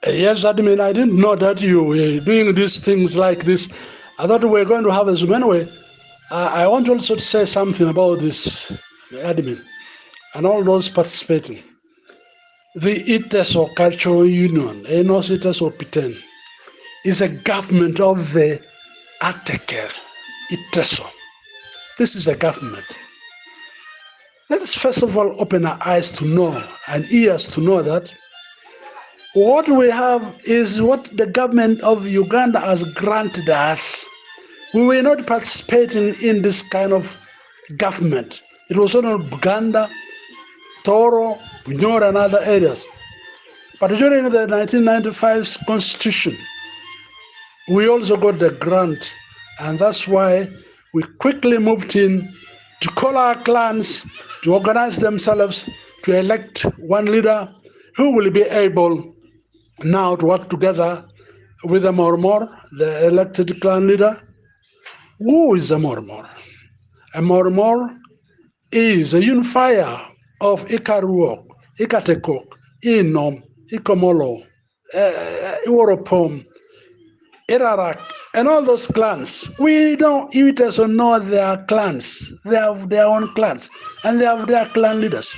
Yes, admin, I didn't know that you were doing these things like this. I thought we were going to have a Zoom anyway. I want also to say something about this, admin, and all those participating. The ITESO Cultural Union, Enos ITESO Piten, is a government of the Ateker ITESO. This is a government. Let us first of all open our eyes to know and ears to know that what we have is what the government of Uganda has granted us. We were not participating in this kind of government. It was only Buganda, Toro, Bunyoro, and other areas. But during the 1995 constitution, we also got the grant, and that's why we quickly moved in to call our clans to organize themselves to elect one leader who will be able now to work together with the Mormor, the elected clan leader. Who is a Mormor? A Mormor is a unifier of Ikaruok, Ikatekok, Inom, Ikomolo, Iworopom, Irarak, and all those clans. We don't even know their clans. They have their own clans, and they have their clan leaders.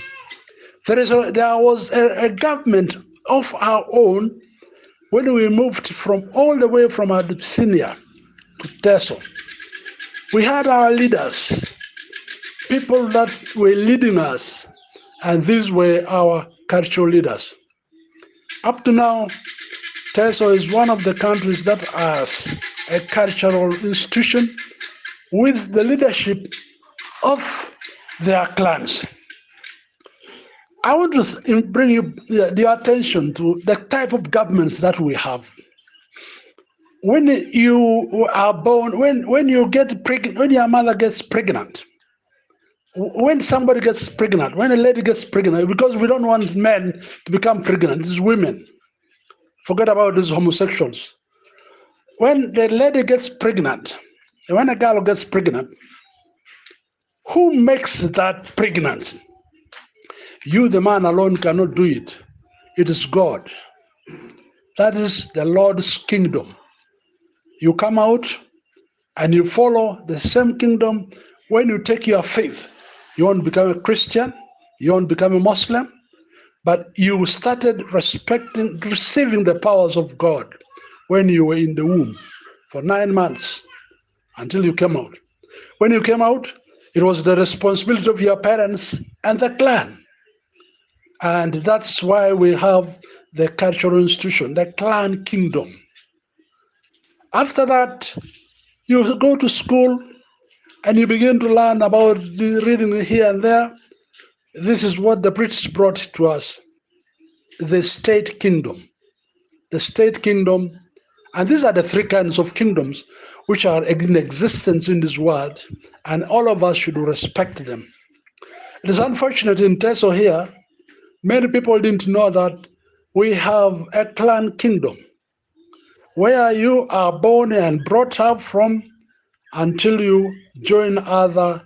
There was a government of our own when we moved from all the way from Abyssinia to Teso. We had our leaders, people that were leading us, and these were our cultural leaders. Up to now, Teso is one of the countries that has a cultural institution with the leadership of their clans. I want to bring your attention to the type of governments that we have. When you are born, when you get pregnant, when your mother gets pregnant, when somebody gets pregnant, when a lady gets pregnant, because we don't want men to become pregnant, it's women. Forget about these homosexuals. When the lady gets pregnant, when a girl gets pregnant, who makes that pregnancy? You, the man alone, cannot do it. It is God. That is the Lord's kingdom. You come out and you follow the same kingdom. When you take your faith, you won't become a Christian, you won't become a Muslim, but you started receiving the powers of God when you were in the womb for 9 months until you came out. When you came out, it was the responsibility of your parents and the clan. And that's why we have the cultural institution, the clan kingdom. After that, you go to school and you begin to learn about the reading here and there. This is what the British brought to us, the state kingdom. The state kingdom, and these are the three kinds of kingdoms which are in existence in this world, and all of us should respect them. It is unfortunate in Teso here, many people didn't know that we have a clan kingdom where you are born and brought up from until you join other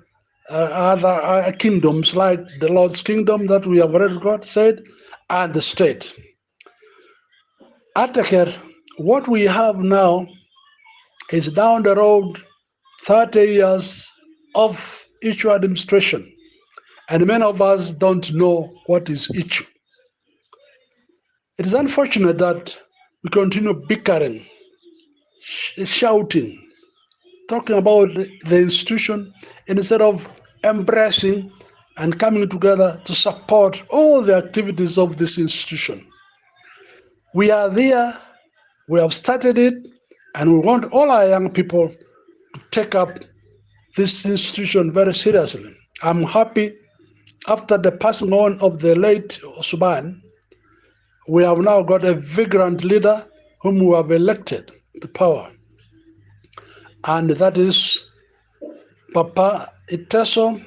kingdoms like the Lord's kingdom that we have already got said, and the state. Ataker, what we have now is down the road 30 years of issue administration, and many of us don't know what is issue. It is unfortunate that we continue bickering, shouting, talking about the institution instead of embracing and coming together to support all the activities of this institution. We are there, we have started it, and we want all our young people to take up this institution very seriously. I'm happy after the passing on of the late Osuban, we have now got a vibrant leader whom we have elected to power. And that is Papa Iteso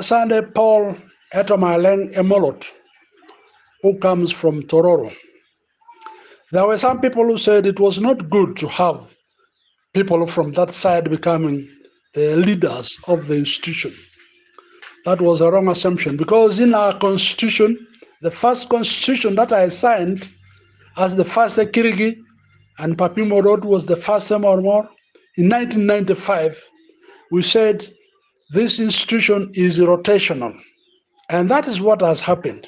Sunday Paul Etomaleng Emolot, who comes from Tororo. There were some people who said it was not good to have people from that side becoming the leaders of the institution. That was a wrong assumption, because in our constitution, The first constitution that I signed as the first Kirigi, and Papimo Road was the first Mormor. In 1995, we said this institution is rotational. And that is what has happened.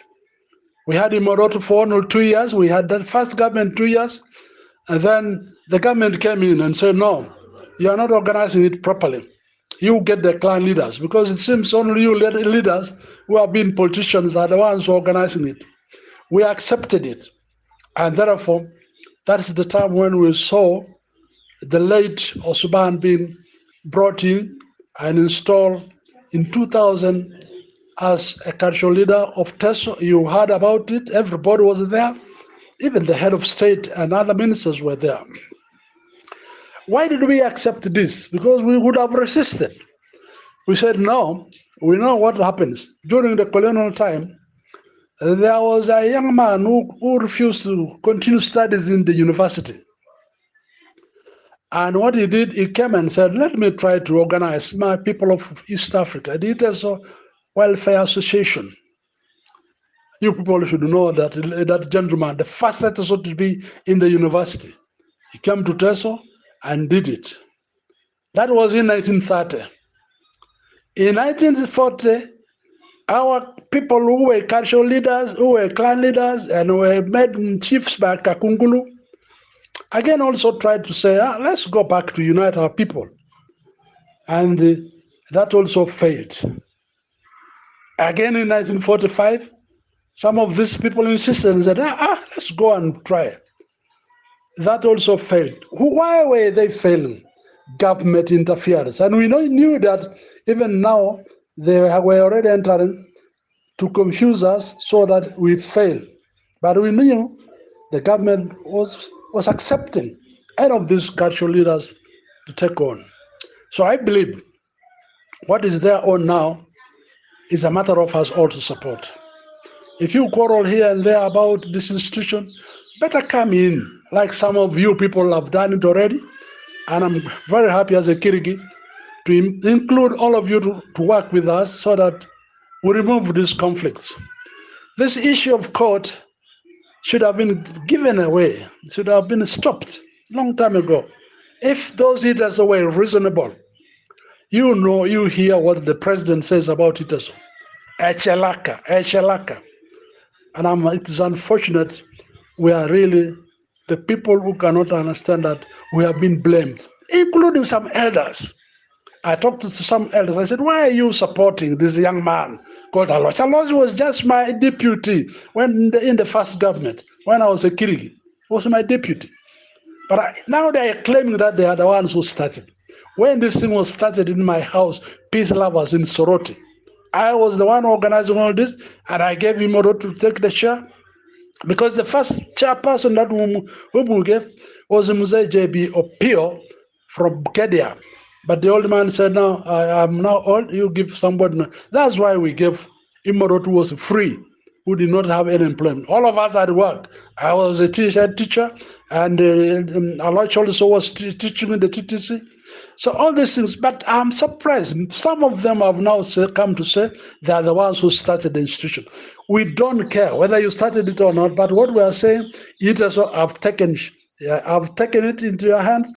We had Imoroto for 1 or 2 years. We had the first government 2 years. And then the government came in and said, no, you are not organizing it properly. You get the clan leaders, because it seems only you leaders who have been politicians are the ones who are organizing it. We accepted it. And therefore, that is the time when we saw the late Osuban being brought in and installed in 2000 as a cultural leader of TESO. You heard about it. Everybody was there. Even the head of state and other ministers were there. Why did we accept this? Because we would have resisted. We said, no, we know what happens. During the colonial time, there was a young man who refused to continue studies in the university. And what he did, he came and said, let me try to organize my people of East Africa. The ITESO Welfare Association. You people should know that that gentleman, the first ITESO to be in the university, he came to TESO and did it. That was in 1930. In 1940, our people who were cultural leaders, who were clan leaders, and were made chiefs by Kakungulu, again also tried to say, let's go back to unite our people. And that also failed. Again in 1945, some of these people insisted and said, let's go and try. That also failed. Why were they failing? Government interference. And we knew that even now they were already entering to confuse us so that we fail. But we knew the government was accepting any of these cultural leaders to take on. So I believe what is there on now is a matter of us all to support. If you quarrel here and there about this institution, better come in, like some of you people have done it already. And I'm very happy as a Kirigi to include all of you to work with us so that we remove these conflicts. This issue of court should have been given away, should have been stopped long time ago. If those leaders were reasonable, you hear what the president says about it as Echelaka, Echelaka. And it is unfortunate we are really the people who cannot understand that we have been blamed, including some elders. I talked to some elders. I said, why are you supporting this young man called Aloch? Aloch was just my deputy when in the first government, when I was a Kirigi. He was my deputy. But now they are claiming that they are the ones who started. When this thing was started in my house, Peace Lovers in Soroti, I was the one organizing all this, and I gave him order to take the chair, because the first chairperson that we gave was Mzee JB Opio from Kedia. But the old man said, no, I am now old, you give somebody. That's why we gave Imorot, who was free, who did not have any employment. All of us had work. I was a teacher, and Aloch also was teaching in the TTC. So all these things, but I'm surprised. Some of them have now come to say they are the ones who started the institution. We don't care whether you started it or not, but what we are saying, it also have taken it into your hands.